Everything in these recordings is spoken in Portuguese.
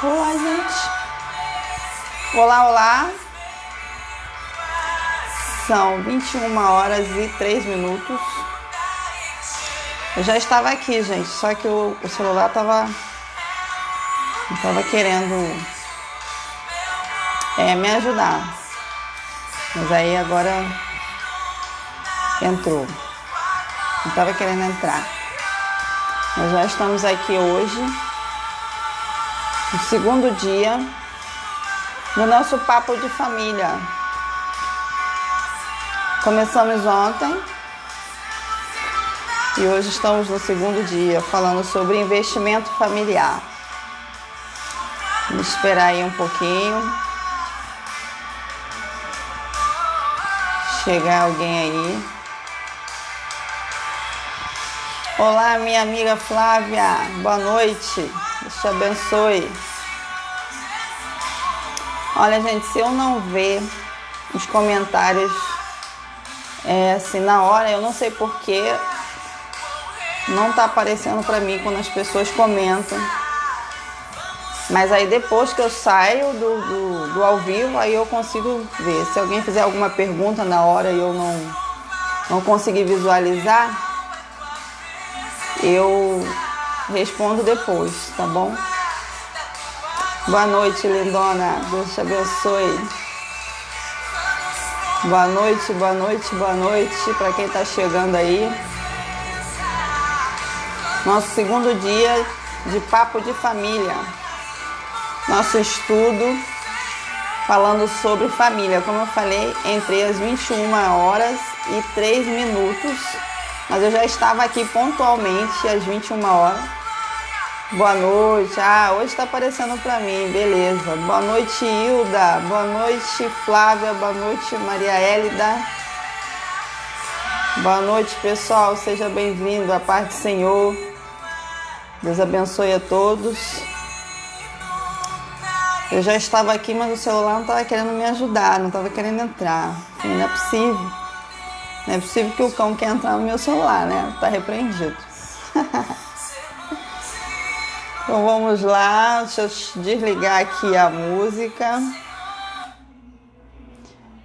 Olá, gente. Olá, olá. São 21 horas e 3 minutos. Eu já estava aqui, gente, só que o celular não tava querendo me ajudar. Mas aí agora entrou. Não estava querendo entrar. Nós já estamos aqui hoje, no segundo dia do nosso papo de família. Começamos ontem e hoje estamos no segundo dia falando sobre investimento familiar. Vamos esperar aí um pouquinho. Chegar alguém aí. Olá, minha amiga Flávia. Boa noite. Deus te abençoe. Olha, gente, se eu não ver os comentários assim na hora, eu não sei porquê, não tá aparecendo pra mim quando as pessoas comentam. Mas aí depois que eu saio do ao vivo, aí eu consigo ver. Se alguém fizer alguma pergunta na hora e eu não conseguir visualizar, eu respondo depois, tá bom? Boa noite, lindona. Deus te abençoe. Boa noite, boa noite, boa noite para quem tá chegando aí. Nosso segundo dia de papo de família. Nosso estudo falando sobre família. Como eu falei, entrei às 21 horas e 3 minutos, mas eu já estava aqui pontualmente às 21 horas. Boa noite. Hoje está aparecendo para mim, beleza. Boa noite, Hilda. Boa noite, Flávia. Boa noite, Maria Hélida. Boa noite, pessoal. Seja bem-vindo. A paz do Senhor. Deus abençoe a todos. Eu já estava aqui, mas o celular não estava querendo me ajudar, não estava querendo entrar. Não é possível. Não é possível que o cão quer entrar no meu celular, né? Está repreendido. Então vamos lá, deixa eu desligar aqui a música.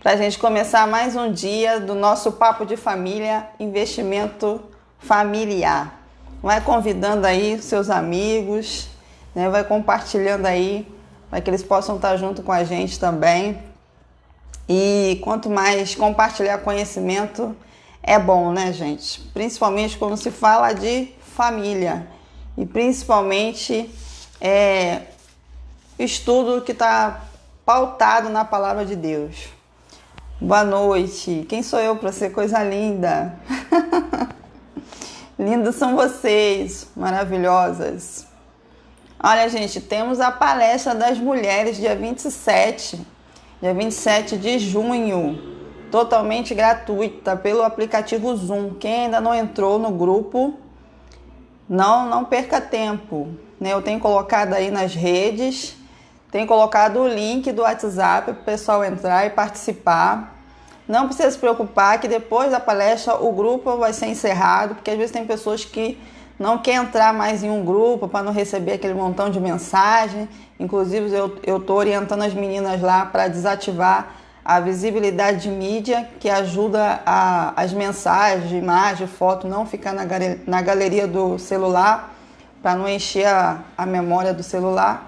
Para a gente começar mais um dia do nosso Papo de Família, investimento familiar. Vai convidando aí seus amigos, né? Vai compartilhando aí, para que eles possam estar junto com a gente também. E quanto mais compartilhar conhecimento, é bom, né, gente? Principalmente quando se fala de família. E principalmente estudo que está pautado na palavra de Deus. Boa noite. Quem sou eu para ser coisa linda? Lindas são vocês, maravilhosas. Olha, gente, temos a palestra das mulheres dia 27 de junho, totalmente gratuita pelo aplicativo Zoom. Quem ainda não entrou no grupo, não perca tempo, né? Eu tenho colocado aí nas redes, tenho colocado o link do WhatsApp para o pessoal entrar e participar. Não precisa se preocupar que depois da palestra o grupo vai ser encerrado, porque às vezes tem pessoas que não querem entrar mais em um grupo para não receber aquele montão de mensagem. Inclusive eu estou orientando as meninas lá para desativar a visibilidade de mídia, que ajuda as mensagens, imagem, foto não ficar na galeria do celular, para não encher a memória do celular.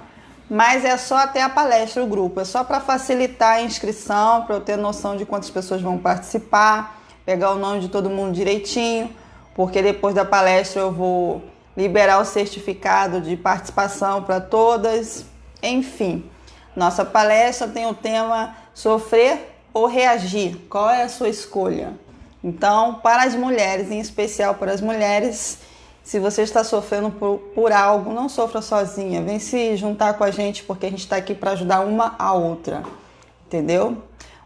Mas é só até a palestra, o grupo. É só para facilitar a inscrição, para eu ter noção de quantas pessoas vão participar, pegar o nome de todo mundo direitinho, porque depois da palestra eu vou liberar o certificado de participação para todas. Enfim, nossa palestra tem o tema sofrer ou reagir. Qual é a sua escolha? Então, para as mulheres, em especial para as mulheres, se você está sofrendo por algo, não sofra sozinha. Vem se juntar com a gente, porque a gente está aqui para ajudar uma a outra. Entendeu?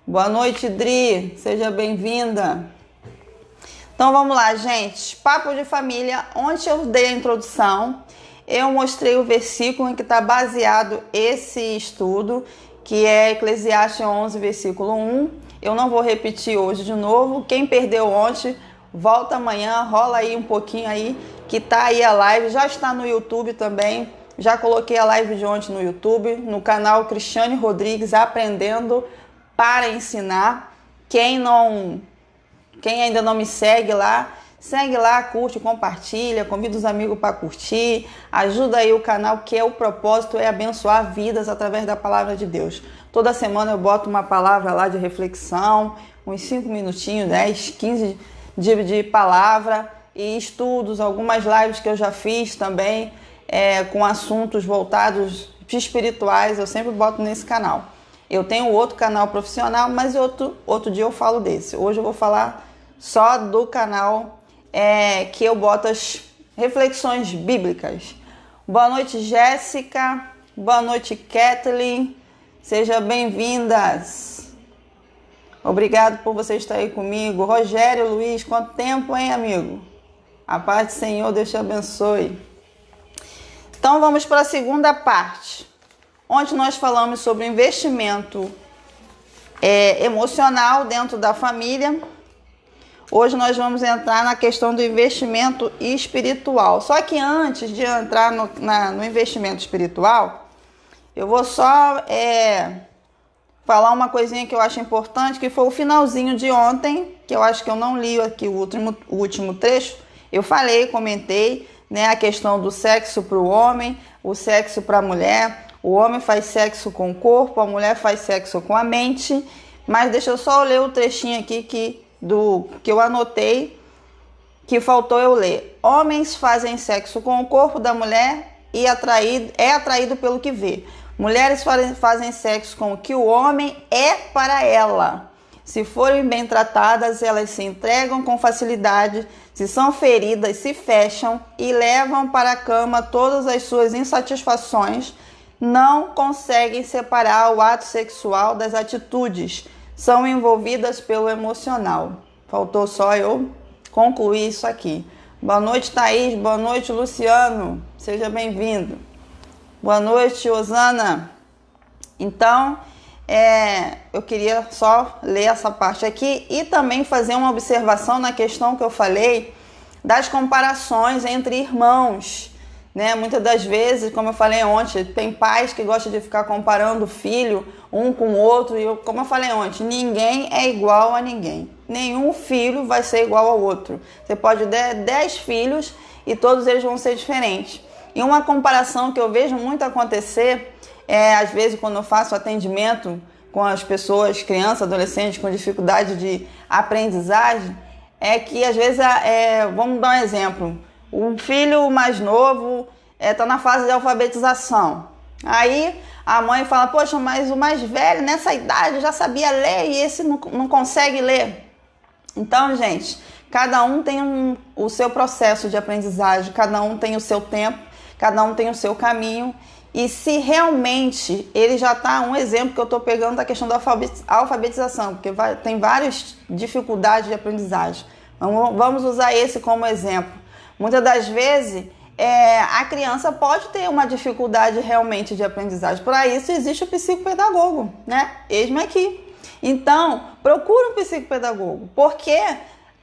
Boa noite, Dri. Seja bem-vinda. Então, vamos lá, gente. Papo de família. Ontem eu dei a introdução. Eu mostrei o versículo em que está baseado esse estudo, que é Eclesiastes 11, versículo 1. Eu não vou repetir hoje de novo. Quem perdeu ontem, volta amanhã, rola aí um pouquinho aí que tá aí a live, já está no YouTube também. Já coloquei a live de ontem no YouTube, no canal Cristiane Rodrigues, Aprendendo para Ensinar. Quem ainda não me segue lá, curte, compartilha, convida os amigos para curtir, ajuda aí o canal, que o propósito é abençoar vidas através da palavra de Deus. Toda semana eu boto uma palavra lá de reflexão, uns 5 minutinhos, 10, 15 de palavra e estudos, algumas lives que eu já fiz também, com assuntos voltados espirituais, eu sempre boto nesse canal. Eu tenho outro canal profissional, mas outro dia eu falo desse. Hoje eu vou falar só do canal que eu boto as reflexões bíblicas. Boa noite, Jéssica. Boa noite, Kathleen. Sejam bem-vindas. Obrigado por você estar aí comigo. Rogério Luiz, quanto tempo, hein, amigo? A paz do Senhor, Deus te abençoe. Então vamos para a segunda parte, onde nós falamos sobre investimento emocional dentro da família. Hoje nós vamos entrar na questão do investimento espiritual. Só que antes de entrar no investimento espiritual, eu vou só falar uma coisinha que eu acho importante, que foi o finalzinho de ontem, que eu acho que eu não li aqui o último trecho. Eu falei, comentei, né, a questão do sexo para o homem, o sexo para a mulher. O homem faz sexo com o corpo, a mulher faz sexo com a mente. Mas deixa eu só ler o trechinho aqui que eu anotei, que faltou eu ler. Homens fazem sexo com o corpo da mulher e é atraído pelo que vê. Mulheres fazem sexo com o que o homem é para ela. Se forem bem tratadas, elas se entregam com facilidade. Se são feridas, se fecham e levam para a cama todas as suas insatisfações. Não conseguem separar o ato sexual das atitudes. São envolvidas pelo emocional. Faltou só eu concluir isso aqui. Boa noite, Thaís. Boa noite, Luciano. Seja bem-vindo. Boa noite, Osana. Então, eu queria só ler essa parte aqui e também fazer uma observação na questão que eu falei das comparações entre irmãos, né? Muitas das vezes, como eu falei ontem, tem pais que gostam de ficar comparando o filho um com o outro, e como eu falei ontem, ninguém é igual a ninguém. Nenhum filho vai ser igual ao outro. Você pode ter 10 filhos e todos eles vão ser diferentes. E uma comparação que eu vejo muito acontecer às vezes quando eu faço atendimento com as pessoas, crianças, adolescentes com dificuldade de aprendizagem, é que às vezes, vamos dar um exemplo, o filho mais novo está na fase de alfabetização. Aí a mãe fala, poxa, mas o mais velho nessa idade já sabia ler e esse não consegue ler. Então, gente, cada um tem o seu processo de aprendizagem, cada um tem o seu tempo, cada um tem o seu caminho. E se realmente ele já está, um exemplo que eu estou pegando da questão da alfabetização, porque tem várias dificuldades de aprendizagem. Vamos usar esse como exemplo. Muitas das vezes a criança pode ter uma dificuldade realmente de aprendizagem. Para isso existe o psicopedagogo, né? Eis-me aqui. Então, procura um psicopedagogo, porque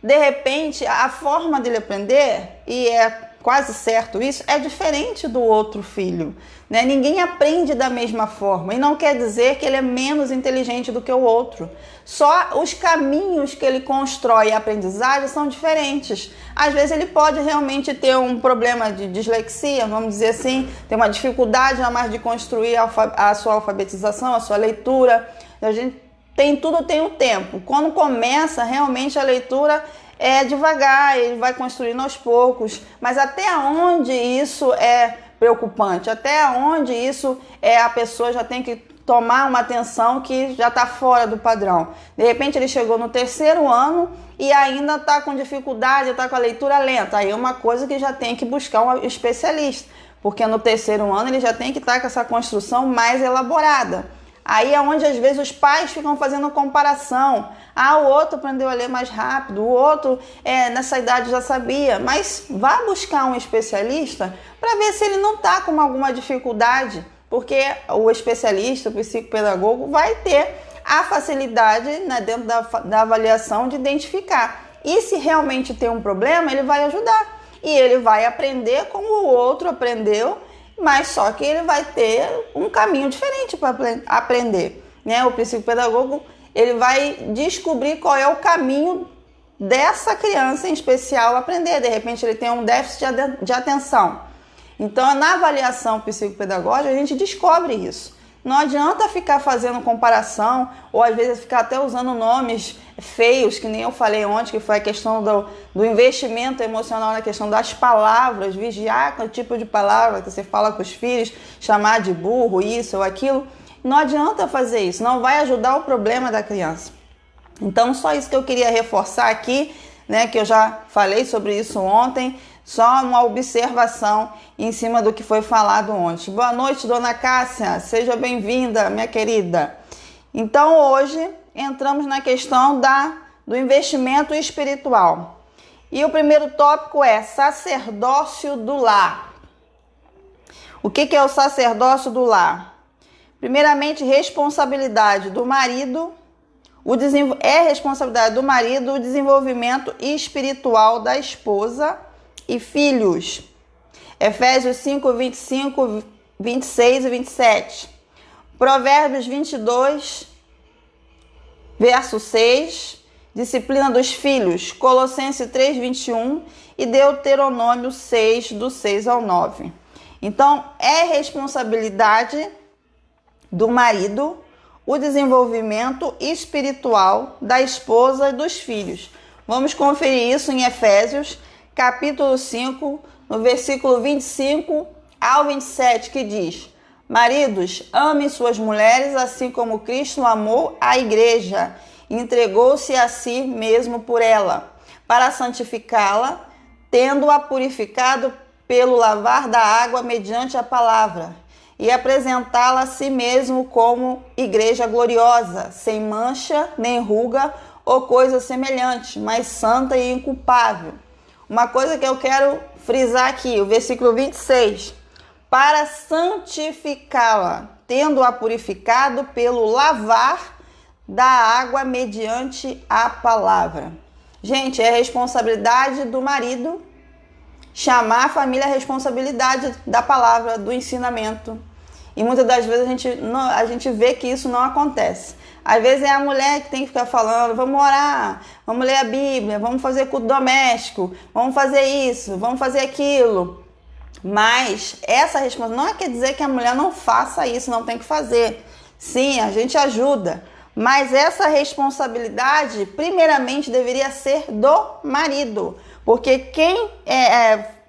de repente a forma dele aprender, e é quase certo isso, é diferente do outro filho, né? Ninguém aprende da mesma forma e não quer dizer que ele é menos inteligente do que o outro. Só os caminhos que ele constrói a aprendizagem são diferentes. Às vezes ele pode realmente ter um problema de dislexia, vamos dizer assim, ter uma dificuldade a mais de construir a sua alfabetização, a sua leitura. A gente tem um tempo. Quando começa realmente a leitura, devagar, ele vai construindo aos poucos, mas até onde isso é preocupante, até onde isso a pessoa já tem que tomar uma atenção que já está fora do padrão. De repente ele chegou no 3º ano e ainda está com dificuldade, está com a leitura lenta. Aí é uma coisa que já tem que buscar um especialista, porque no 3º ano ele já tem que estar com essa construção mais elaborada. Aí é onde às vezes os pais ficam fazendo comparação. O outro aprendeu a ler mais rápido, o outro nessa idade já sabia. Mas vá buscar um especialista para ver se ele não está com alguma dificuldade, porque o especialista, o psicopedagogo, vai ter a facilidade, né, dentro da avaliação de identificar. E se realmente tem um problema, ele vai ajudar. e ele vai aprender como o outro aprendeu, mas só que ele vai ter um caminho diferente para aprender, né? O psicopedagogo, ele vai descobrir qual é o caminho dessa criança em especial aprender. De repente ele tem um déficit de atenção. Então, na avaliação psicopedagógica, a gente descobre isso. Não adianta ficar fazendo comparação, ou às vezes ficar até usando nomes feios, que nem eu falei ontem, que foi a questão do investimento emocional na questão das palavras, vigiar o tipo de palavra que você fala com os filhos, chamar de burro, isso ou aquilo. Não adianta fazer isso, não vai ajudar o problema da criança. Então, só isso que eu queria reforçar aqui, né, que eu já falei sobre isso ontem, só uma observação em cima do que foi falado ontem. Boa noite, dona Cássia, seja bem-vinda, minha querida. Então, hoje, entramos na questão do investimento espiritual. E o primeiro tópico é sacerdócio do lar. O que é o sacerdócio do lar? Primeiramente, responsabilidade do marido. É responsabilidade do marido o desenvolvimento espiritual da esposa e filhos. Efésios 5, 25, 26 e 27. Provérbios 22, verso 6. Disciplina dos filhos. Colossenses 3, 21 e Deuteronômio 6, do 6 ao 9. Então, é responsabilidade do marido o desenvolvimento espiritual da esposa e dos filhos. Vamos conferir isso em Efésios, capítulo 5, no versículo 25 ao 27, que diz: maridos, amem suas mulheres, assim como Cristo amou a igreja e entregou-se a si mesmo por ela, para santificá-la, tendo-a purificado pelo lavar da água mediante a palavra, e apresentá-la a si mesmo como igreja gloriosa, sem mancha, nem ruga ou coisa semelhante, mas santa e inculpável. Uma coisa que eu quero frisar aqui, o versículo 26. Para santificá-la, tendo-a purificado pelo lavar da água mediante a palavra. Gente, é responsabilidade do marido chamar a família a responsabilidade da palavra, do ensinamento. E muitas das vezes a gente vê que isso não acontece. Às vezes é a mulher que tem que ficar falando: vamos orar, vamos ler a Bíblia, vamos fazer culto doméstico, vamos fazer isso, vamos fazer aquilo. Mas essa responsabilidade não quer dizer que a mulher não faça isso, não tem que fazer. Sim, a gente ajuda. Mas essa responsabilidade, primeiramente, deveria ser do marido. Porque quem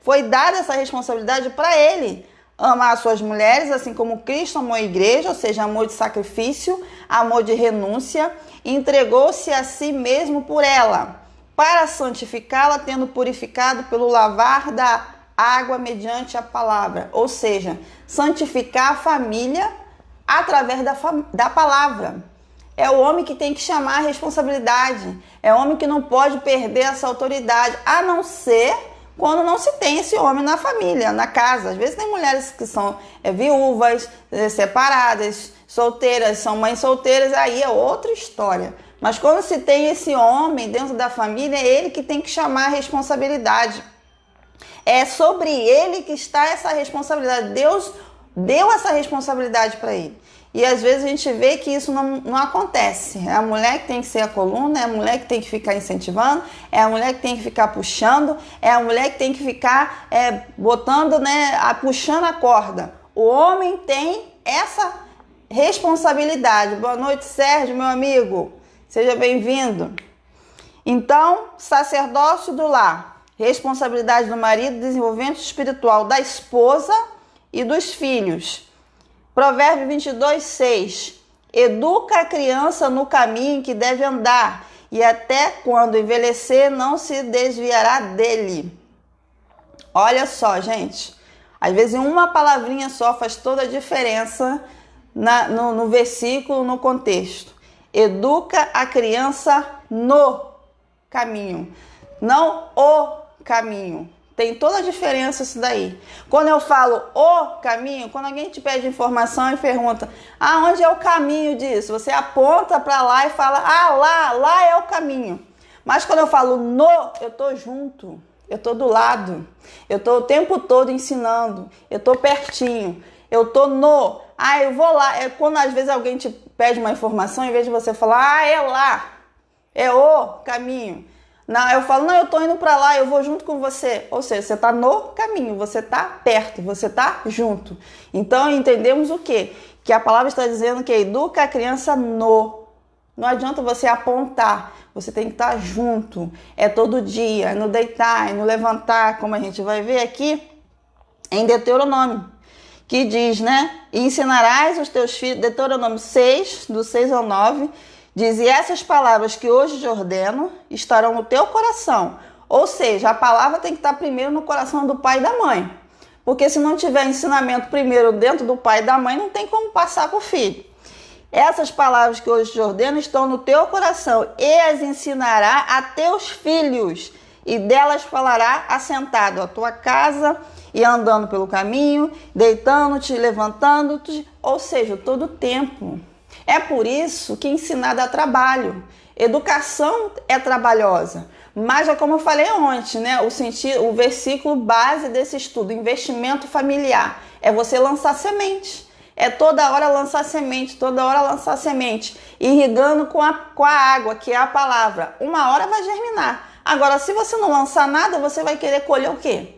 foi dada essa responsabilidade para ele amar suas mulheres, assim como Cristo amou a igreja, ou seja, amor de sacrifício, amor de renúncia, entregou-se a si mesmo por ela, para santificá-la, tendo purificado pelo lavar da água mediante a palavra. Ou seja, santificar a família através da palavra. É o homem que tem que chamar a responsabilidade. É o homem que não pode perder essa autoridade, a não ser quando não se tem esse homem na família, na casa. Às vezes tem mulheres que são viúvas, separadas, solteiras, são mães solteiras, aí é outra história. Mas quando se tem esse homem dentro da família, é ele que tem que chamar a responsabilidade. É sobre ele que está essa responsabilidade. Deus deu essa responsabilidade para ele. E às vezes a gente vê que isso não acontece. É a mulher que tem que ser a coluna, é a mulher que tem que ficar incentivando, é a mulher que tem que ficar puxando, é a mulher que tem que ficar botando, puxando a corda. O homem tem essa responsabilidade. Boa noite, Sérgio, meu amigo. Seja bem-vindo. Então, sacerdócio do lar, responsabilidade do marido, desenvolvimento espiritual da esposa e dos filhos. Provérbio 22, 6. Educa a criança no caminho em que deve andar, e até quando envelhecer não se desviará dele. Olha só, gente. Às vezes uma palavrinha só faz toda a diferença no versículo, no contexto. Educa a criança no caminho, não o caminho. Tem toda a diferença isso daí. Quando eu falo o caminho, quando alguém te pede informação e pergunta: onde é o caminho disso? Você aponta para lá e fala: lá é o caminho. Mas quando eu falo no, eu tô junto. eu tô do lado, eu tô o tempo todo ensinando, eu tô pertinho, eu tô no... eu vou lá. É quando às vezes alguém te pede uma informação, em vez de você falar, é lá, é o caminho. Não, eu falo, não, eu tô indo para lá, eu vou junto com você. Ou seja, você tá no caminho, você tá perto, você tá junto. Então entendemos o quê? Que a palavra está dizendo que educa a criança no. Não adianta você apontar, você tem que estar junto. É todo dia, é no deitar, é no levantar, como a gente vai ver aqui em Deuteronômio, que diz, né? E ensinarás os teus filhos, Deuteronômio 6, do 6 ao 9, diz, e essas palavras que hoje te ordeno estarão no teu coração. Ou seja, a palavra tem que estar primeiro no coração do pai e da mãe. Porque se não tiver ensinamento primeiro dentro do pai e da mãe, não tem como passar para o filho. Essas palavras que hoje te ordeno estão no teu coração e as ensinará a teus filhos. E delas falará assentado à tua casa e andando pelo caminho, deitando-te, levantando-te, ou seja, todo o tempo. É por isso que ensinar dá trabalho. Educação é trabalhosa. Mas, como eu falei ontem, né, o versículo base desse estudo, investimento familiar, é você lançar semente. É toda hora lançar semente, toda hora lançar semente, irrigando com a água, que é a palavra. Uma hora vai germinar. Agora, se você não lançar nada, você vai querer colher o quê?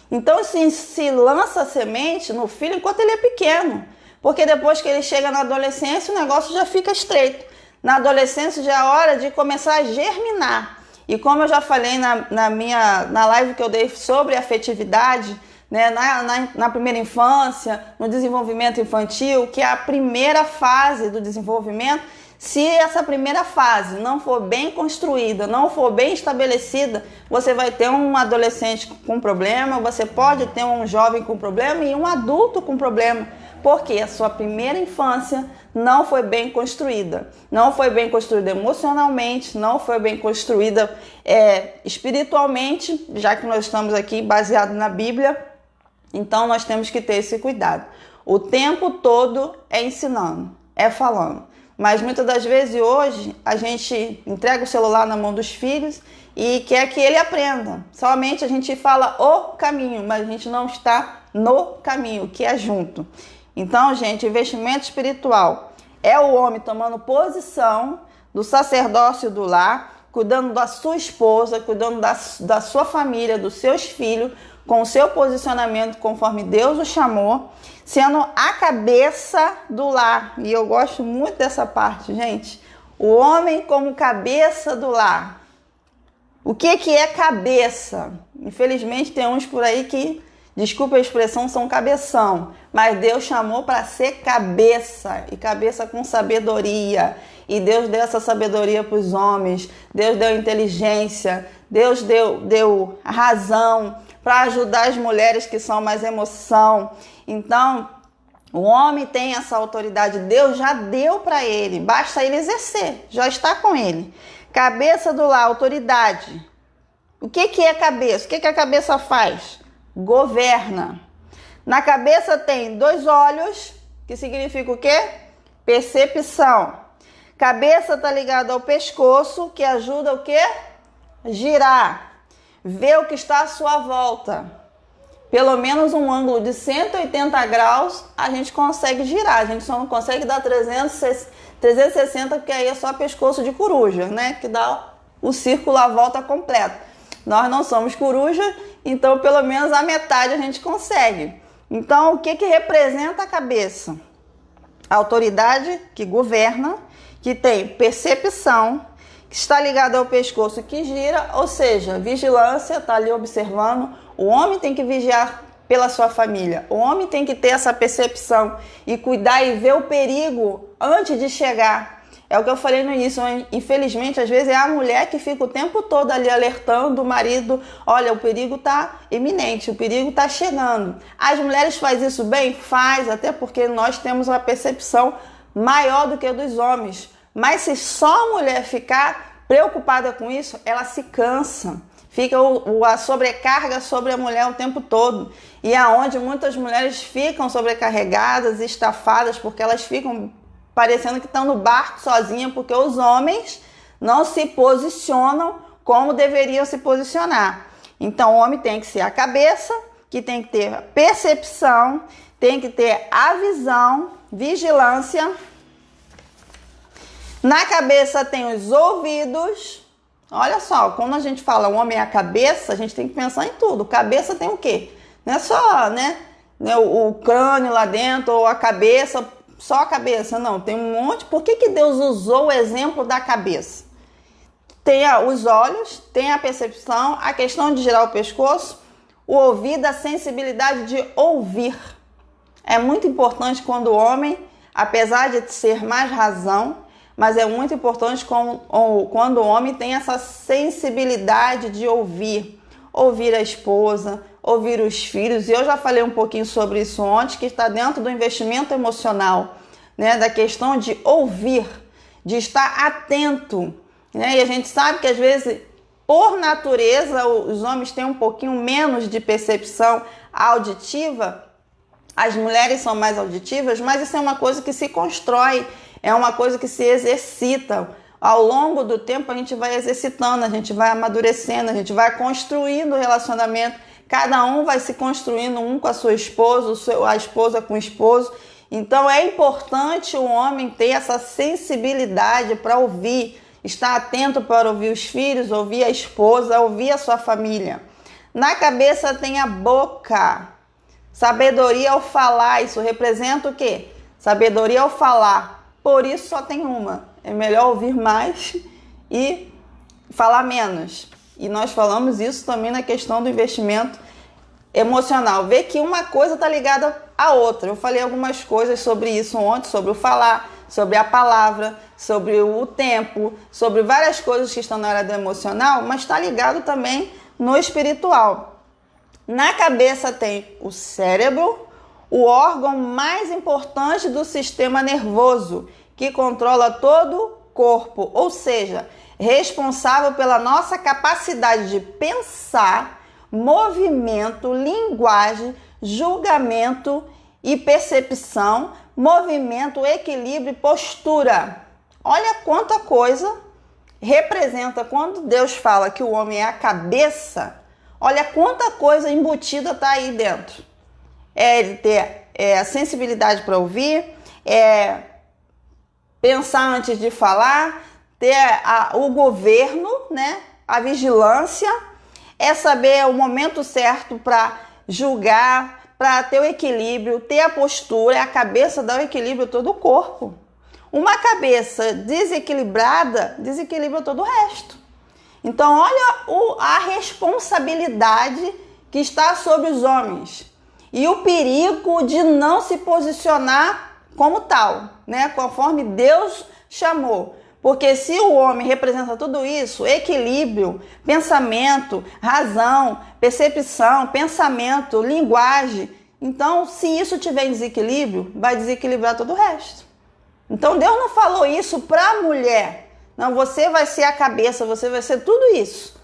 Então, se lança semente no filho enquanto ele é pequeno. Porque depois que ele chega na adolescência, o negócio já fica estreito. Na adolescência já é hora de começar a germinar. E como eu já falei na live que eu dei sobre afetividade, né, na primeira infância, no desenvolvimento infantil, que é a primeira fase do desenvolvimento, se essa primeira fase não for bem construída, não for bem estabelecida, você vai ter um adolescente com problema, você pode ter um jovem com problema e um adulto com problema, porque a sua primeira infância não foi bem construída. Não foi bem construída emocionalmente, não foi bem construída espiritualmente, já que nós estamos aqui baseados na Bíblia. Então nós temos que ter esse cuidado. O tempo todo é ensinando, é falando. Mas muitas das vezes hoje a gente entrega o celular na mão dos filhos e quer que ele aprenda. Somente a gente fala o caminho, mas a gente não está no caminho, que é junto. Então, gente, investimento espiritual é o homem tomando posição do sacerdócio do lar, cuidando da sua esposa, cuidando da sua família, dos seus filhos, com o seu posicionamento conforme Deus o chamou, sendo a cabeça do lar. E eu gosto muito dessa parte, gente. O homem como cabeça do lar. O que é cabeça? Infelizmente tem uns por aí que, desculpa a expressão, são cabeção. Mas Deus chamou para ser cabeça. E cabeça com sabedoria. E Deus deu essa sabedoria para os homens. Deus deu inteligência. Deus deu razão para ajudar as mulheres que são mais emoção. Então, o homem tem essa autoridade, Deus já deu para ele, basta ele exercer, já está com ele. Cabeça do lar, autoridade. O que é cabeça? O que a cabeça faz? Governa. Na cabeça tem 2 olhos, que significa o quê? Percepção. Cabeça está ligada ao pescoço, que ajuda o quê? Girar. Ver o que está à sua volta. Pelo menos um ângulo de 180 graus a gente consegue girar. A gente só não consegue dar 360, porque aí é só pescoço de coruja, né? Que dá o círculo à volta completa. Nós não somos coruja, então pelo menos a metade a gente consegue. Então o que representa a cabeça? A autoridade que governa, que tem percepção, que está ligado ao pescoço que gira, ou seja, vigilância, está ali observando. O homem tem que vigiar pela sua família. O homem tem que ter essa percepção e cuidar e ver o perigo antes de chegar. É o que eu falei no início, infelizmente, às vezes é a mulher que fica o tempo todo ali alertando o marido, olha, o perigo está iminente, o perigo está chegando. As mulheres fazem isso bem? Faz, até porque nós temos uma percepção maior do que a dos homens. Mas se só a mulher ficar preocupada com isso, ela se cansa. Fica a sobrecarga sobre a mulher o tempo todo. E é onde muitas mulheres ficam sobrecarregadas e estafadas, porque elas ficam parecendo que estão no barco sozinhas, porque os homens não se posicionam como deveriam se posicionar. Então, o homem tem que ser a cabeça, que tem que ter percepção, tem que ter a visão, vigilância. Na cabeça tem os ouvidos. Olha só, quando a gente fala o homem é a cabeça, a gente tem que pensar em tudo. Cabeça tem o quê? Não é só, o crânio lá dentro ou a cabeça, só a cabeça. Não, tem um monte. Por que Deus usou o exemplo da cabeça? Tem os olhos, tem a percepção, a questão de girar o pescoço, o ouvido, a sensibilidade de ouvir. É muito importante quando o homem, apesar de ser mais razão, mas é muito importante quando o homem tem essa sensibilidade de ouvir. Ouvir a esposa, ouvir os filhos. E eu já falei um pouquinho sobre isso ontem, que está dentro do investimento emocional, da questão de ouvir, de estar atento. E a gente sabe que às vezes, por natureza, os homens têm um pouquinho menos de percepção auditiva, as mulheres são mais auditivas, mas isso é uma coisa que se constrói, é uma coisa que se exercita. Ao longo do tempo a gente vai exercitando, a gente vai amadurecendo, a gente vai construindo o relacionamento, cada um vai se construindo, um com a sua esposa, a esposa com o esposo. Então é importante o homem ter essa sensibilidade para ouvir, estar atento para ouvir os filhos, ouvir a esposa, ouvir a sua família. Na cabeça tem a boca. Sabedoria ao falar, isso representa o quê? Sabedoria ao falar. Por isso só tem uma. É melhor ouvir mais e falar menos. E nós falamos isso também na questão do investimento emocional. Ver que uma coisa está ligada à outra. Eu falei algumas coisas sobre isso ontem, sobre o falar, sobre a palavra, sobre o tempo, sobre várias coisas que estão na área do emocional, mas está ligado também no espiritual. Na cabeça tem o cérebro, o órgão mais importante do sistema nervoso, que controla todo o corpo, ou seja, responsável pela nossa capacidade de pensar, movimento, linguagem, julgamento e percepção, movimento, equilíbrio e postura. Olha quanta coisa representa quando Deus fala que o homem é a cabeça. Olha quanta coisa embutida está aí dentro. É ele ter a sensibilidade para ouvir, pensar antes de falar, ter o governo, a vigilância, é saber o momento certo para julgar, para ter o equilíbrio, ter a postura. A cabeça dá o equilíbrio a todo o corpo. Uma cabeça desequilibrada desequilibra todo o resto. Então, olha a responsabilidade que está sobre os homens e o perigo de não se posicionar como tal, conforme Deus chamou. Porque se o homem representa tudo isso, equilíbrio, pensamento, razão, percepção, pensamento, linguagem, então se isso tiver em desequilíbrio, vai desequilibrar todo o resto. Então Deus não falou isso para a mulher. Não, você vai ser a cabeça, você vai ser tudo isso.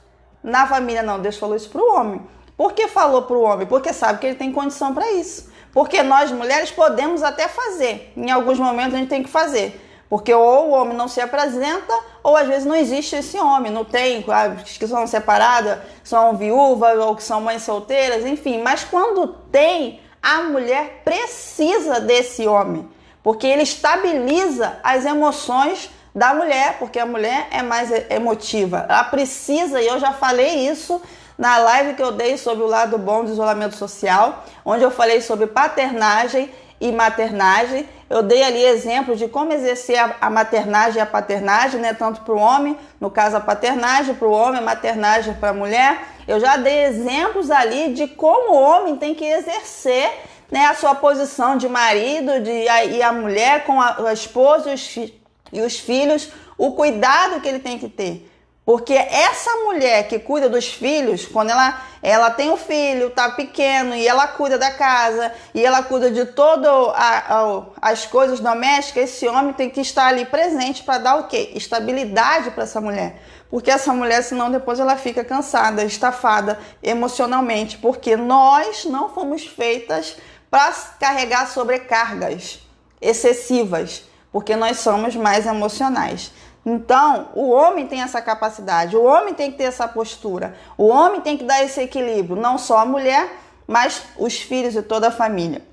Na família não, Deus falou isso para o homem. Por que falou para o homem? Porque sabe que ele tem condição para isso. Porque nós mulheres podemos até fazer. Em alguns momentos a gente tem que fazer. Porque ou o homem não se apresenta, ou às vezes não existe esse homem. Não tem, as que são separadas, são viúvas ou que são mães solteiras, enfim. Mas quando tem, a mulher precisa desse homem. Porque ele estabiliza as emoções da mulher, porque a mulher é mais emotiva. Ela precisa, e eu já falei isso na live que eu dei sobre o lado bom do isolamento social, onde eu falei sobre paternagem e maternagem. Eu dei ali exemplos de como exercer a maternagem e a paternagem, tanto para o homem, no caso a paternagem para o homem, a maternagem para a mulher. Eu já dei exemplos ali de como o homem tem que exercer a sua posição de marido e a mulher com a esposa e os filhos, o cuidado que ele tem que ter. Porque essa mulher que cuida dos filhos, quando ela tem o filho, tá pequeno, e ela cuida da casa, e ela cuida de todas as coisas domésticas, esse homem tem que estar ali presente para dar o quê? Estabilidade para essa mulher. Porque essa mulher, senão depois ela fica cansada, estafada emocionalmente, porque nós não fomos feitas para carregar sobrecargas excessivas, porque nós somos mais emocionais. Então, o homem tem essa capacidade, o homem tem que ter essa postura, o homem tem que dar esse equilíbrio, não só a mulher, mas os filhos e toda a família.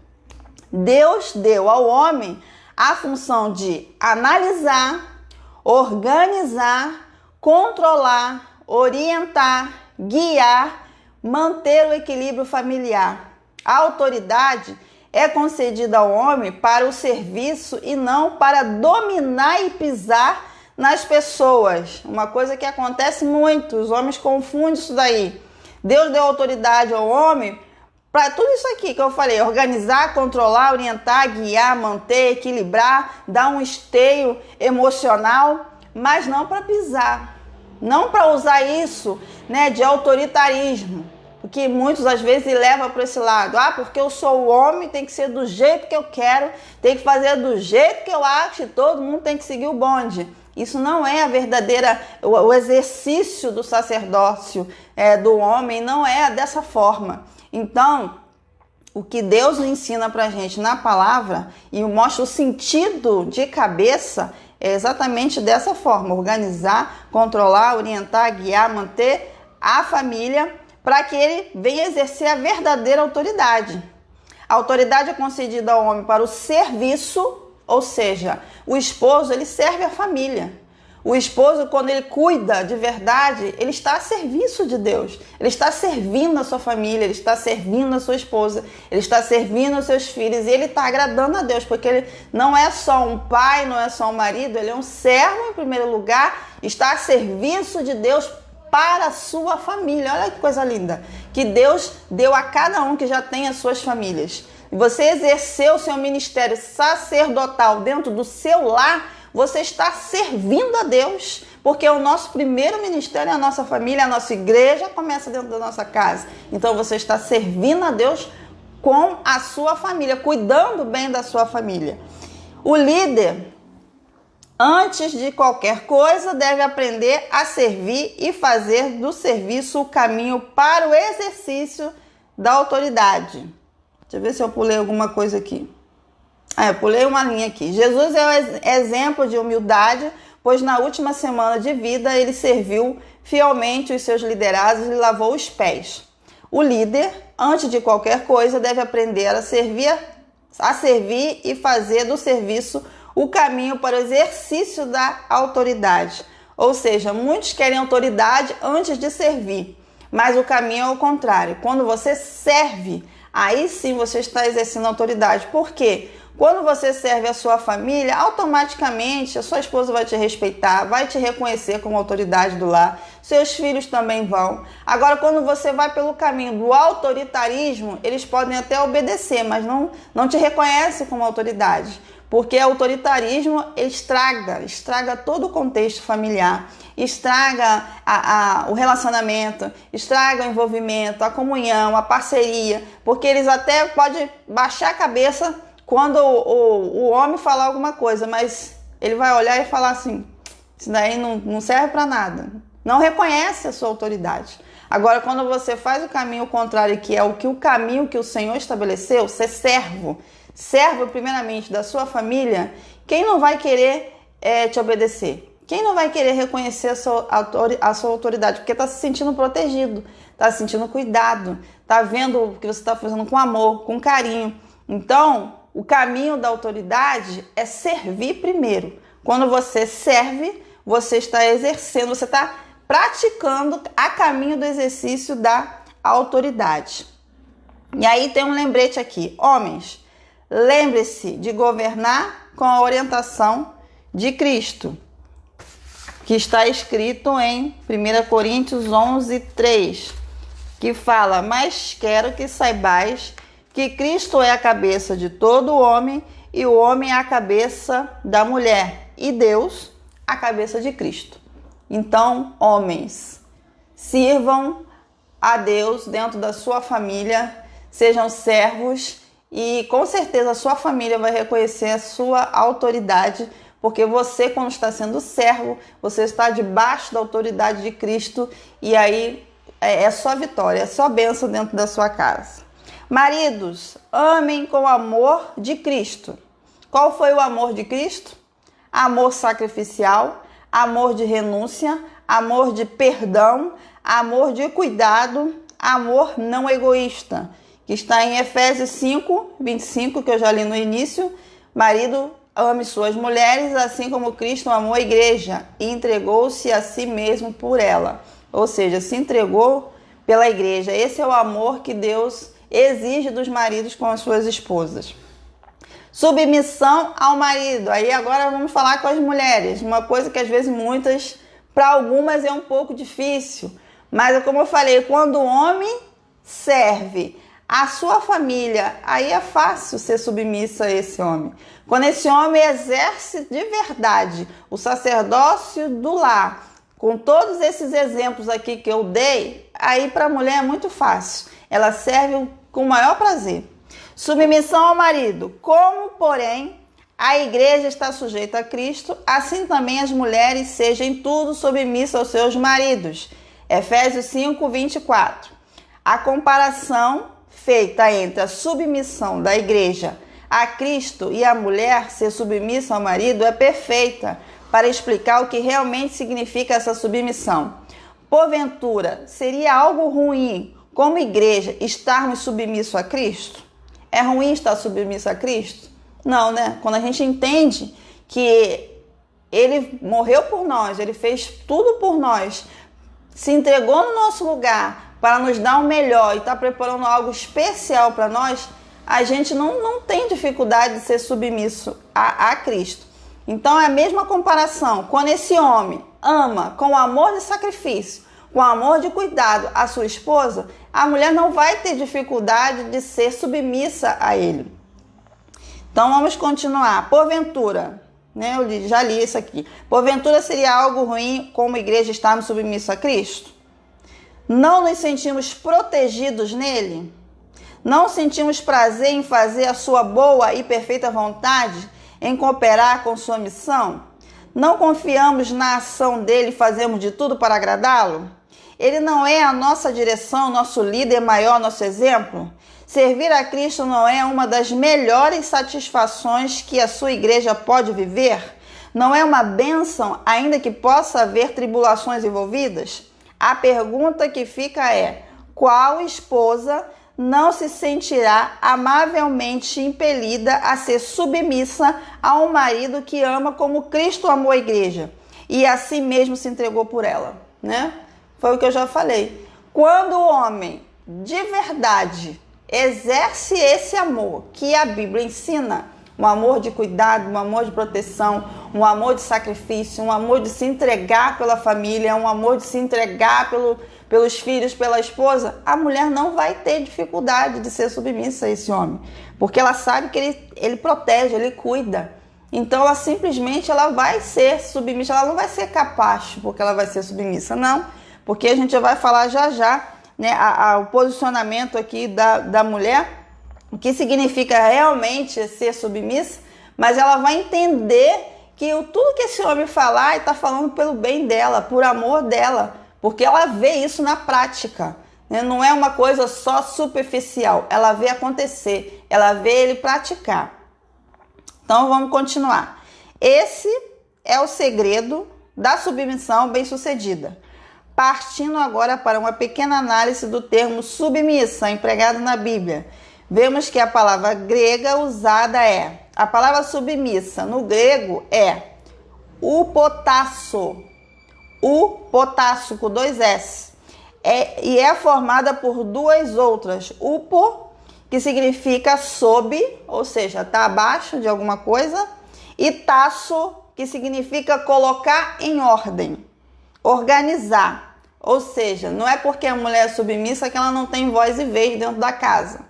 Deus deu ao homem a função de analisar, organizar, controlar, orientar, guiar, manter o equilíbrio familiar. A autoridade é concedida ao homem para o serviço e não para dominar e pisar nas pessoas. Uma coisa que acontece muito, os homens confundem isso daí. Deus deu autoridade ao homem para tudo isso aqui que eu falei: organizar, controlar, orientar, guiar, manter, equilibrar, dar um esteio emocional, mas não para pisar, não para usar isso, né, de autoritarismo, porque muitos às vezes levam para esse lado. Porque eu sou o homem, tem que ser do jeito que eu quero, tem que fazer do jeito que eu acho e todo mundo tem que seguir o bonde. Isso não é a verdadeira, o exercício do sacerdócio do homem, não é dessa forma. Então, o que Deus ensina pra gente na palavra e mostra o sentido de cabeça é exatamente dessa forma: organizar, controlar, orientar, guiar, manter a família para que ele venha exercer a verdadeira autoridade. A autoridade é concedida ao homem para o serviço, ou seja, o esposo, ele serve a família. O esposo, quando ele cuida de verdade, ele está a serviço de Deus. Ele está servindo a sua família, ele está servindo a sua esposa, ele está servindo os seus filhos e ele está agradando a Deus, porque ele não é só um pai, não é só um marido, ele é um servo em primeiro lugar, está a serviço de Deus para a sua família. Olha que coisa linda, que Deus deu a cada um que já tem as suas famílias. Você exerceu o seu ministério sacerdotal dentro do seu lar, você está servindo a Deus, porque o nosso primeiro ministério é a nossa família, a nossa igreja começa dentro da nossa casa. Então você está servindo a Deus com a sua família, cuidando bem da sua família. O líder, antes de qualquer coisa, deve aprender a servir e fazer do serviço o caminho para o exercício da autoridade. Deixa eu ver se eu pulei alguma coisa aqui. Eu pulei uma linha aqui. Jesus é o exemplo de humildade, pois na última semana de vida ele serviu fielmente os seus liderados e lavou os pés. O líder, antes de qualquer coisa, deve aprender a servir e fazer do serviço o caminho para o exercício da autoridade. Ou seja, muitos querem autoridade antes de servir, mas o caminho é o contrário. Quando você serve, aí sim você está exercendo autoridade. Por quê? Quando você serve a sua família, automaticamente a sua esposa vai te respeitar, vai te reconhecer como autoridade do lar, seus filhos também vão. Agora, quando você vai pelo caminho do autoritarismo, eles podem até obedecer, mas não te reconhecem como autoridade, porque o autoritarismo estraga todo o contexto familiar, estraga o relacionamento, estraga o envolvimento, a comunhão, a parceria, porque eles até podem baixar a cabeça quando o homem falar alguma coisa, mas ele vai olhar e falar assim: isso daí não serve para nada. Não reconhece a sua autoridade. Agora, quando você faz o caminho contrário, que é o caminho que o Senhor estabeleceu, ser servo primeiramente da sua família, quem não vai querer te obedecer? Quem não vai querer reconhecer a sua autoridade? Porque está se sentindo protegido, está se sentindo cuidado, está vendo o que você está fazendo com amor, com carinho. Então, o caminho da autoridade é servir primeiro. Quando você serve, você está exercendo, você está praticando a caminho do exercício da autoridade. E aí tem um lembrete aqui. Homens, lembre-se de governar com a orientação de Cristo, que está escrito em 1 Coríntios 11:3, que fala: mas quero que saibais que Cristo é a cabeça de todo homem e o homem é a cabeça da mulher e Deus a cabeça de Cristo. Então, homens, sirvam a Deus dentro da sua família, sejam servos e com certeza a sua família vai reconhecer a sua autoridade, porque você, quando está sendo servo, você está debaixo da autoridade de Cristo e aí é só vitória, é só bênção dentro da sua casa. Maridos, amem com o amor de Cristo. Qual foi o amor de Cristo? Amor sacrificial, amor de renúncia, amor de perdão, amor de cuidado, amor não egoísta, que está em Efésios 5:25, que eu já li no início. Marido, ame suas mulheres, assim como Cristo amou a igreja e entregou-se a si mesmo por ela. Ou seja, se entregou pela igreja. Esse é o amor que Deus exige dos maridos com as suas esposas. Submissão ao marido. Aí agora vamos falar com as mulheres. Uma coisa que às vezes para algumas é um pouco difícil. Mas como eu falei, quando o homem serve a sua família, aí é fácil ser submissa a esse homem. Quando esse homem exerce de verdade o sacerdócio do lar, com todos esses exemplos aqui que eu dei, aí para a mulher é muito fácil. Ela serve com o maior prazer. Submissão ao marido. Como, porém, a igreja está sujeita a Cristo, assim também as mulheres sejam em tudo submissas aos seus maridos. Efésios 5:24. A comparação feita entre a submissão da igreja a Cristo e a mulher ser submissa ao marido é perfeita para explicar o que realmente significa essa submissão. Porventura, seria algo ruim, como igreja, estarmos submissos a Cristo? É ruim estar submisso a Cristo? Não, né? Quando a gente entende que Ele morreu por nós, Ele fez tudo por nós, se entregou no nosso lugar para nos dar o melhor e está preparando algo especial para nós, a gente não tem dificuldade de ser submisso a Cristo. Então é a mesma comparação. Quando esse homem ama com amor de sacrifício, com amor de cuidado a sua esposa, a mulher não vai ter dificuldade de ser submissa a ele. Então vamos continuar. Porventura, né, eu já li isso aqui. Porventura seria algo ruim como igreja estarmos submissos a Cristo? Não nos sentimos protegidos nele? Não sentimos prazer em fazer a sua boa e perfeita vontade, em cooperar com sua missão? Não confiamos na ação dele e fazemos de tudo para agradá-lo? Ele não é a nossa direção, nosso líder maior, nosso exemplo? Servir a Cristo não é uma das melhores satisfações que a sua igreja pode viver? Não é uma bênção, ainda que possa haver tribulações envolvidas? A pergunta que fica é: qual esposa não se sentirá amavelmente impelida a ser submissa a um marido que ama como Cristo amou a igreja e a si mesmo se entregou por ela, né? Foi o que eu já falei. Quando o homem de verdade exerce esse amor que a Bíblia ensina, um amor de cuidado, um amor de proteção, um amor de sacrifício, um amor de se entregar pela família, um amor de se entregar pelos filhos, pela esposa, a mulher não vai ter dificuldade de ser submissa a esse homem, porque ela sabe que ele protege, ele cuida. Então ela simplesmente vai ser submissa, ela não vai ser capacho porque ela vai ser submissa, não, porque a gente já vai falar já, né, o posicionamento aqui da mulher, o que significa realmente ser submissa, mas ela vai entender que tudo que esse homem falar, ele está falando pelo bem dela, por amor dela, porque ela vê isso na prática, né? Não é uma coisa só superficial, ela vê acontecer, ela vê ele praticar. Então vamos continuar. Esse é o segredo da submissão bem-sucedida. Partindo agora para uma pequena análise do termo submissa, empregado na Bíblia, vemos que a palavra grega usada a palavra submissa no grego é upotasso com 2 S, e é formada por duas outras, upo, que significa sob, ou seja, está abaixo de alguma coisa, e tasso, que significa colocar em ordem, organizar. Ou seja, não é porque a mulher é submissa que ela não tem voz e vez dentro da casa.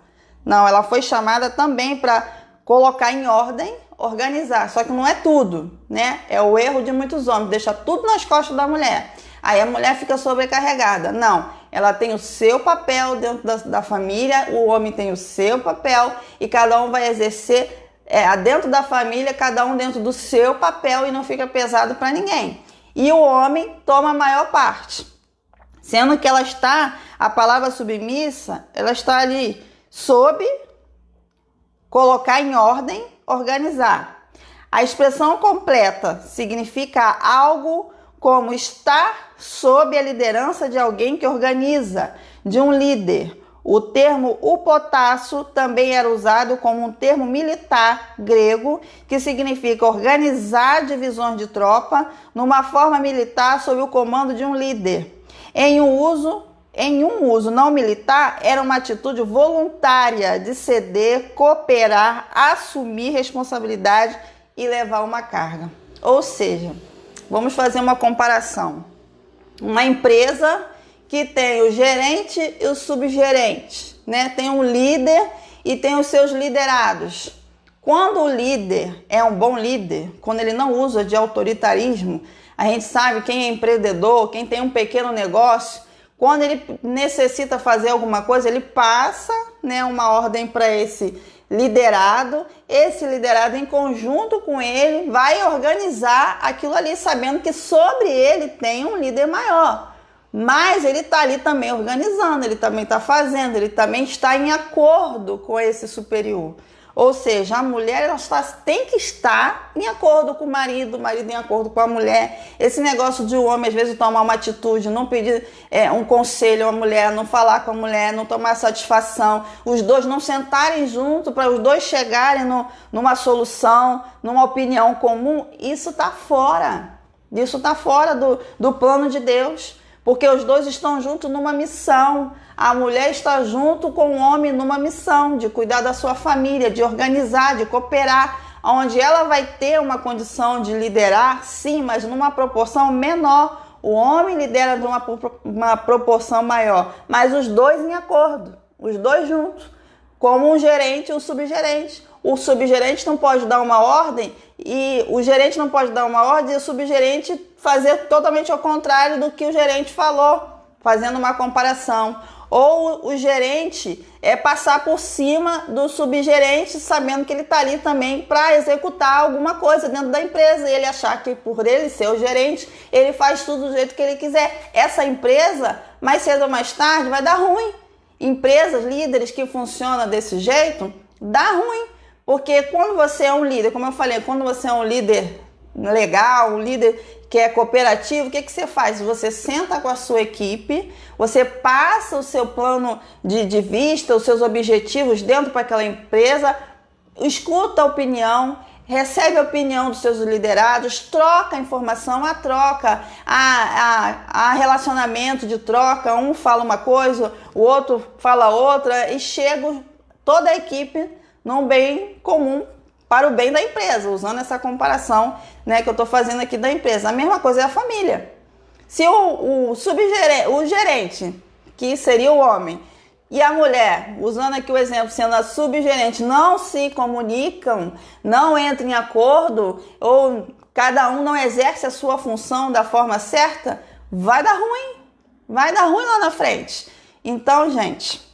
Não, ela foi chamada também para colocar em ordem, organizar. Só que não é tudo, né? É o erro de muitos homens, deixa tudo nas costas da mulher. Aí a mulher fica sobrecarregada. Não, ela tem o seu papel dentro da família, o homem tem o seu papel e cada um vai exercer dentro da família, cada um dentro do seu papel e não fica pesado para ninguém. E o homem toma a maior parte. Sendo que a palavra submissa, ela está ali sob, colocar em ordem, organizar. A expressão completa significa algo como estar sob a liderança de alguém que organiza, de um líder. O termo upotasso também era usado como um termo militar grego, que significa organizar divisões de tropa numa forma militar sob o comando de um líder. Em um uso não militar, era uma atitude voluntária de ceder, cooperar, assumir responsabilidade e levar uma carga. Ou seja, vamos fazer uma comparação. Uma empresa que tem o gerente e o subgerente, né? Tem um líder e tem os seus liderados. Quando o líder é um bom líder, quando ele não usa de autoritarismo, a gente sabe quem é empreendedor, quem tem um pequeno negócio, quando ele necessita fazer alguma coisa, ele passa, né, uma ordem para esse liderado em conjunto com ele vai organizar aquilo ali, sabendo que sobre ele tem um líder maior. Mas ele está ali também organizando, ele também está fazendo, ele também está em acordo com esse superior. Ou seja, a mulher tem que estar em acordo com o marido em acordo com a mulher. Esse negócio de o homem, às vezes, tomar uma atitude, não pedir um conselho à mulher, não falar com a mulher, não tomar satisfação, os dois não sentarem junto para os dois chegarem numa solução, numa opinião comum, isso está fora. Isso está fora do plano de Deus. Porque os dois estão juntos numa missão. A mulher está junto com o homem numa missão de cuidar da sua família, de organizar, de cooperar, onde ela vai ter uma condição de liderar, sim, mas numa proporção menor. O homem lidera de uma proporção maior, mas os dois em acordo, os dois juntos, como um gerente e um subgerente. O subgerente não pode dar uma ordem e o gerente não pode dar uma ordem e o subgerente fazer totalmente ao contrário do que o gerente falou, fazendo uma comparação. Ou o gerente passar por cima do subgerente, sabendo que ele está ali também para executar alguma coisa dentro da empresa. E ele achar que por ele ser o gerente, ele faz tudo do jeito que ele quiser. Essa empresa, mais cedo ou mais tarde, vai dar ruim. Empresas, líderes que funcionam desse jeito, dá ruim. Porque quando você é um líder, como eu falei, quando você é um líder legal, um líder que é cooperativo, o que você faz? Você senta com a sua equipe, você passa o seu plano de vista, os seus objetivos dentro para aquela empresa, escuta a opinião, recebe a opinião dos seus liderados, troca a informação, a troca, a relacionamento de troca, um fala uma coisa, o outro fala outra e chega toda a equipe num bem comum para o bem da empresa, usando essa comparação, né, que eu estou fazendo aqui da empresa. A mesma coisa é a família. Se o gerente, que seria o homem, e a mulher, usando aqui o exemplo, sendo a subgerente, não se comunicam, não entram em acordo, ou cada um não exerce a sua função da forma certa, vai dar ruim lá na frente. Então, gente,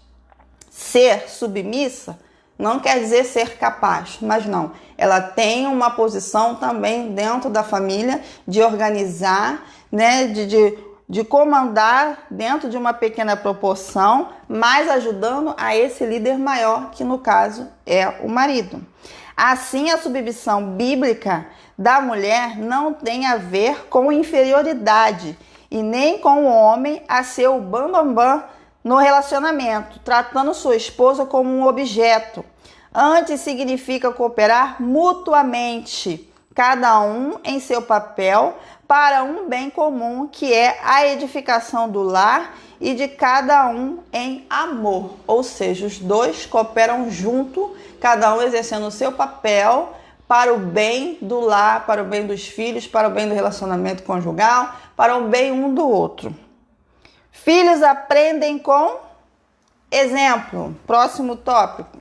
ser submissa não quer dizer ser capaz, mas não. Ela tem uma posição também dentro da família de organizar, né, de comandar dentro de uma pequena proporção, mas ajudando a esse líder maior, que no caso é o marido. Assim, a submissão bíblica da mulher não tem a ver com inferioridade e nem com o homem a ser o bambambam no relacionamento, tratando sua esposa como um objeto. Antes, significa cooperar mutuamente, cada um em seu papel, para um bem comum, que é a edificação do lar e de cada um em amor. Ou seja, os dois cooperam junto, cada um exercendo o seu papel para o bem do lar, para o bem dos filhos, para o bem do relacionamento conjugal, para o bem um do outro. Filhos aprendem com exemplo. Próximo tópico.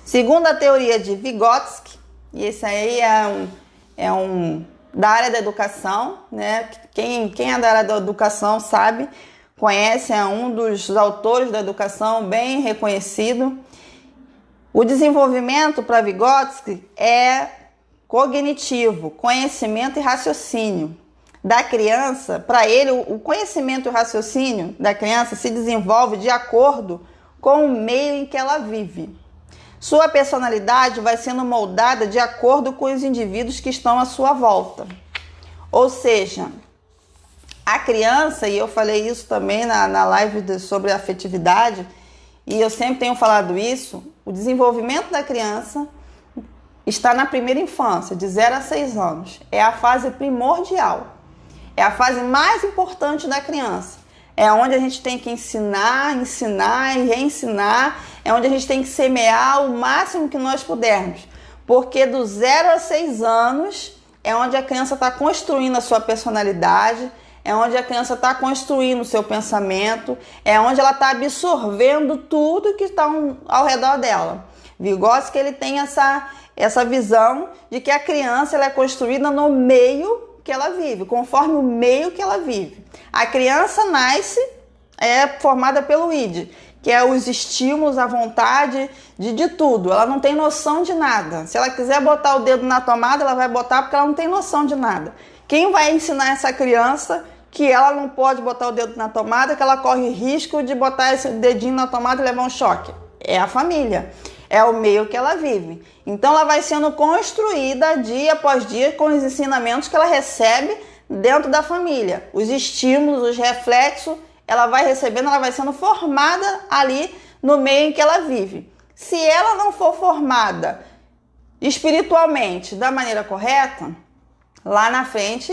Segundo a teoria de Vygotsky, e esse aí é um da área da educação, né? Quem é da área da educação sabe, conhece, é um dos autores da educação bem reconhecido. O desenvolvimento para Vygotsky é cognitivo, conhecimento e raciocínio da criança. Para ele, o conhecimento e o raciocínio da criança se desenvolve de acordo com o meio em que ela vive. Sua personalidade vai sendo moldada de acordo com os indivíduos que estão à sua volta. Ou seja, a criança, e eu falei isso também na live sobre afetividade, e eu sempre tenho falado isso, o desenvolvimento da criança está na primeira infância, de 0 a 6 anos. É a fase primordial. É a fase mais importante da criança. É onde a gente tem que ensinar e reensinar. É onde a gente tem que semear o máximo que nós pudermos. Porque do 0 a 6 anos é onde a criança está construindo a sua personalidade, é onde a criança está construindo o seu pensamento, é onde ela está absorvendo tudo que está ao redor dela. Vygotsky, ele tem essa visão de que a criança ela é construída no meio que ela vive, conforme o meio que ela vive. A criança nasce, é formada pelo id, que é os estímulos, a vontade de tudo. Ela não tem noção de nada. Se ela quiser botar o dedo na tomada, ela vai botar porque ela não tem noção de nada. Quem vai ensinar essa criança que ela não pode botar o dedo na tomada, que ela corre risco de botar esse dedinho na tomada e levar um choque? É a família. É o meio que ela vive. Então ela vai sendo construída dia após dia com os ensinamentos que ela recebe dentro da família. Os estímulos, os reflexos, ela vai recebendo, ela vai sendo formada ali no meio em que ela vive. Se ela não for formada espiritualmente da maneira correta, lá na frente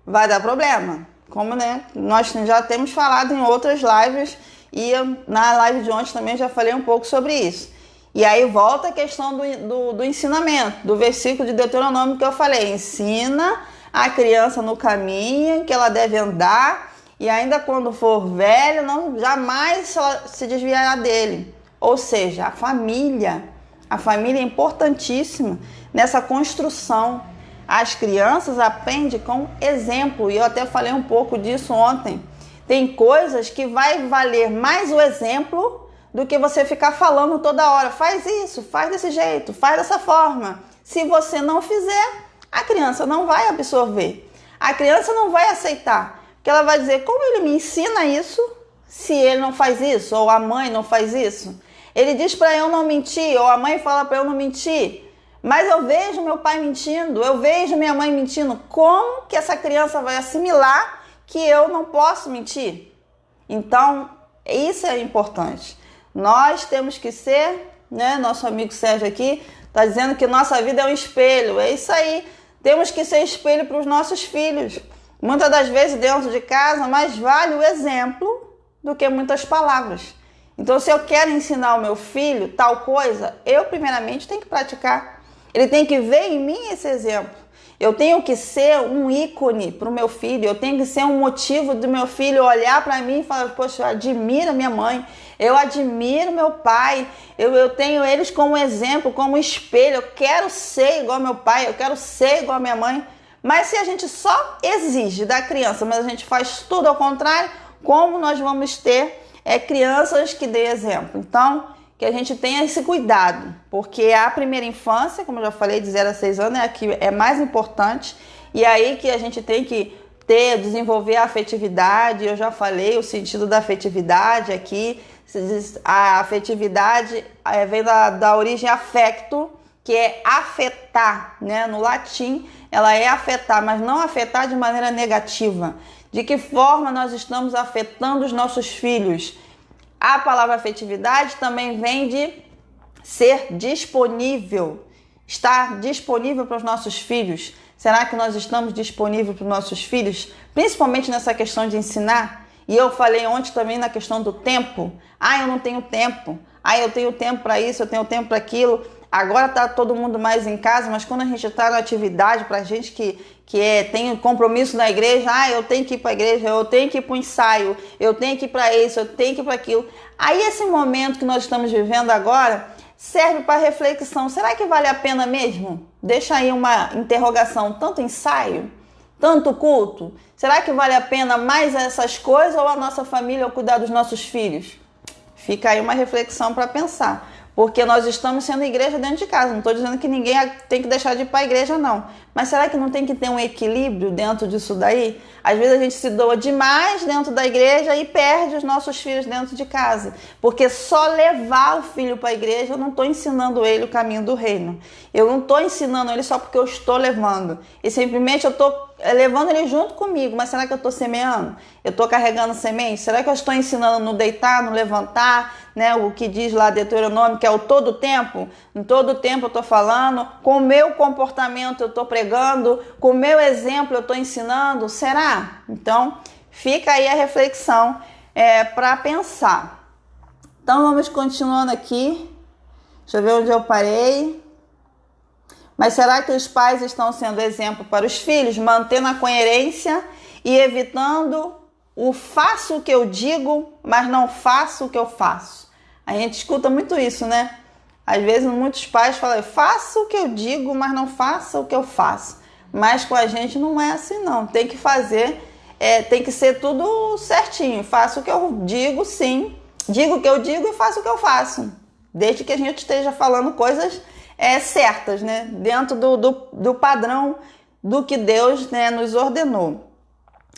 vai dar problema. Como nós já temos falado em outras lives e na live de ontem também já falei um pouco sobre isso. E aí volta a questão do ensinamento, do versículo de Deuteronômio que eu falei. Ensina a criança no caminho que ela deve andar e ainda quando for velha, jamais ela se desviará dele. Ou seja, a família é importantíssima nessa construção. As crianças aprendem com exemplo, e eu até falei um pouco disso ontem. Tem coisas que vai valer mais o exemplo do que você ficar falando toda hora. Faz isso, faz desse jeito, faz dessa forma. Se você não fizer, a criança não vai absorver. A criança não vai aceitar. Porque ela vai dizer, como ele me ensina isso, se ele não faz isso, ou a mãe não faz isso? Ele diz para eu não mentir, ou a mãe fala para eu não mentir. Mas eu vejo meu pai mentindo, eu vejo minha mãe mentindo. Como que essa criança vai assimilar que eu não posso mentir? Então, isso é importante. Nós temos que ser, nosso amigo Sérgio aqui está dizendo que nossa vida é um espelho. É isso aí. Temos que ser espelho para os nossos filhos. Muitas das vezes dentro de casa, mais vale o exemplo do que muitas palavras. Então, se eu quero ensinar ao meu filho tal coisa, eu primeiramente tenho que praticar. Ele tem que ver em mim esse exemplo. Eu tenho que ser um ícone para o meu filho. Eu tenho que ser um motivo do meu filho olhar para mim e falar, poxa, eu admiro minha mãe. Eu admiro meu pai. Eu tenho eles como exemplo, como espelho. Eu quero ser igual ao meu pai. Eu quero ser igual à minha mãe. Mas se a gente só exige da criança, mas a gente faz tudo ao contrário, como nós vamos ter crianças que dêem exemplo? Então, que a gente tenha esse cuidado, porque a primeira infância, como eu já falei, de 0 a 6 anos, é a que é mais importante, e aí que a gente tem que desenvolver a afetividade. Eu já falei o sentido da afetividade aqui. A afetividade vem da origem afecto, que é afetar, no latim ela é afetar, mas não afetar de maneira negativa. De que forma nós estamos afetando os nossos filhos? A palavra afetividade também vem de ser disponível, estar disponível para os nossos filhos. Será que nós estamos disponíveis para os nossos filhos? Principalmente nessa questão de ensinar. E eu falei ontem também na questão do tempo. Eu não tenho tempo. Eu tenho tempo para isso, eu tenho tempo para aquilo. Agora está todo mundo mais em casa, mas quando a gente está na atividade, para a gente que tem compromisso na igreja, eu tenho que ir para a igreja, eu tenho que ir para o ensaio, eu tenho que ir para isso, eu tenho que ir para aquilo. Aí esse momento que nós estamos vivendo agora serve para reflexão. Será que vale a pena mesmo? Deixa aí uma interrogação. Tanto ensaio, tanto culto. Será que vale a pena mais essas coisas ou a nossa família ou cuidar dos nossos filhos? Fica aí uma reflexão para pensar. Porque nós estamos sendo igreja dentro de casa. Não estou dizendo que ninguém tem que deixar de ir para a igreja, não. Mas será que não tem que ter um equilíbrio dentro disso daí? Às vezes a gente se doa demais dentro da igreja e perde os nossos filhos dentro de casa. Porque só levar o filho para a igreja, eu não estou ensinando ele o caminho do reino. Eu não estou ensinando ele só porque eu estou levando. E simplesmente eu estou levando ele junto comigo. Mas será que eu estou semeando? Eu estou carregando semente? Será que eu estou ensinando no deitar, no levantar, né? O que diz lá Deuteronômio, que é o todo tempo? Em todo tempo eu estou falando. Com o meu comportamento eu estou pregando. Com o meu exemplo eu estou ensinando. Será? Então, fica aí a reflexão para pensar. Então, vamos continuando aqui. Deixa eu ver onde eu parei. Mas será que os pais estão sendo exemplo para os filhos, mantendo a coerência e evitando o faço o que eu digo, mas não faço o que eu faço? A gente escuta muito isso, né? Às vezes muitos pais falam, faço o que eu digo, mas não faço o que eu faço. Mas com a gente não é assim não, tem que fazer, tem que ser tudo certinho. Faço o que eu digo, sim, digo o que eu digo e faço o que eu faço. Desde que a gente esteja falando coisas certas, né? Dentro do padrão do que Deus, né, nos ordenou.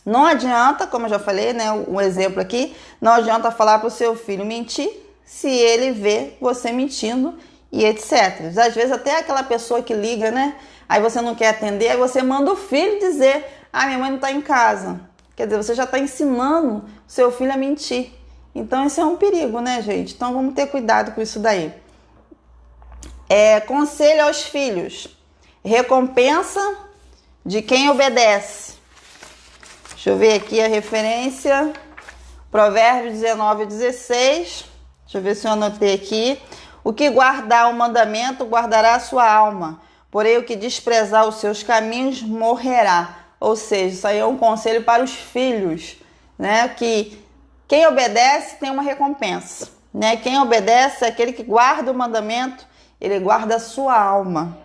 Não adianta, como eu já falei, né, um exemplo aqui, não adianta falar para o seu filho mentir se ele vê você mentindo e etc. Às vezes até aquela pessoa que liga, né? Aí você não quer atender, aí você manda o filho dizer, minha mãe não está em casa. Quer dizer, você já está ensinando o seu filho a mentir. Então isso é um perigo, né, gente? Então vamos ter cuidado com isso daí. Conselho aos filhos. Recompensa de quem obedece. Deixa eu ver aqui a referência. Provérbios 19:16. Deixa eu ver se eu anotei aqui. O que guardar o mandamento, guardará a sua alma. Porém, o que desprezar os seus caminhos, morrerá. Ou seja, isso aí é um conselho para os filhos, né? Que quem obedece tem uma recompensa, né? Quem obedece é aquele que guarda o mandamento, ele guarda a sua alma.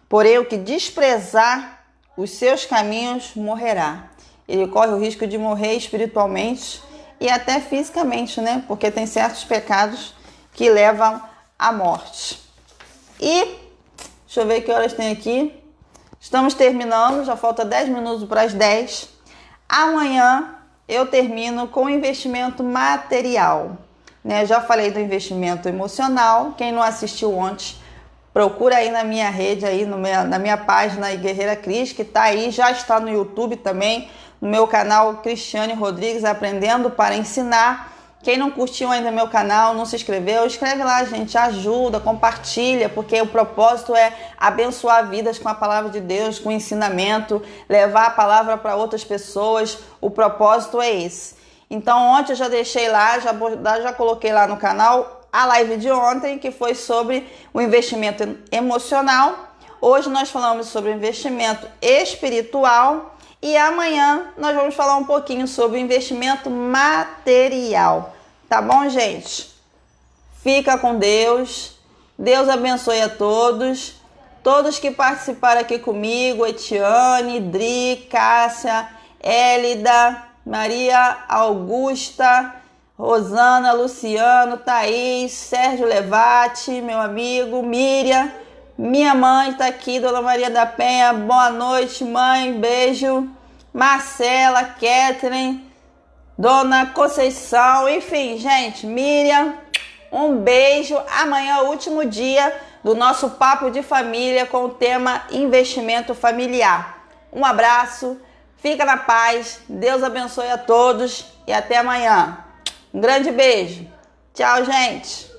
Porém, o que desprezar os seus caminhos, morrerá. Ele corre o risco de morrer espiritualmente e até fisicamente, né? Porque tem certos pecados que levam à morte. E, deixa eu ver que horas tem aqui. Estamos terminando, já falta 10 minutos para as 10. Amanhã eu termino com investimento material, né? Já falei do investimento emocional. Quem não assistiu ontem, procura aí na minha rede, aí na minha página Guerreira Cris, que tá aí, já está no YouTube também, no meu canal Cristiane Rodrigues, Aprendendo para Ensinar. Quem não curtiu ainda meu canal, não se inscreveu, escreve lá, gente, ajuda, compartilha, porque o propósito é abençoar vidas com a palavra de Deus, com ensinamento, levar a palavra para outras pessoas. O propósito é esse. Então ontem eu já deixei lá, já coloquei lá no canal a live de ontem, que foi sobre o investimento emocional. Hoje nós falamos sobre o investimento espiritual e amanhã nós vamos falar um pouquinho sobre o investimento material. Tá bom, gente? Fica com Deus. Deus abençoe a todos. Todos que participaram aqui comigo, Etiane, Dri, Cássia, Élida, Maria Augusta, Rosana, Luciano, Thaís, Sérgio Levati, meu amigo, Miriam, minha mãe está aqui, Dona Maria da Penha, boa noite, mãe, beijo, Marcela, Catherine, Dona Conceição, enfim, gente, Miriam, um beijo. Amanhã é o último dia do nosso Papo de Família com o tema investimento familiar. Um abraço, fica na paz, Deus abençoe a todos e até amanhã. Um grande beijo. Tchau, gente.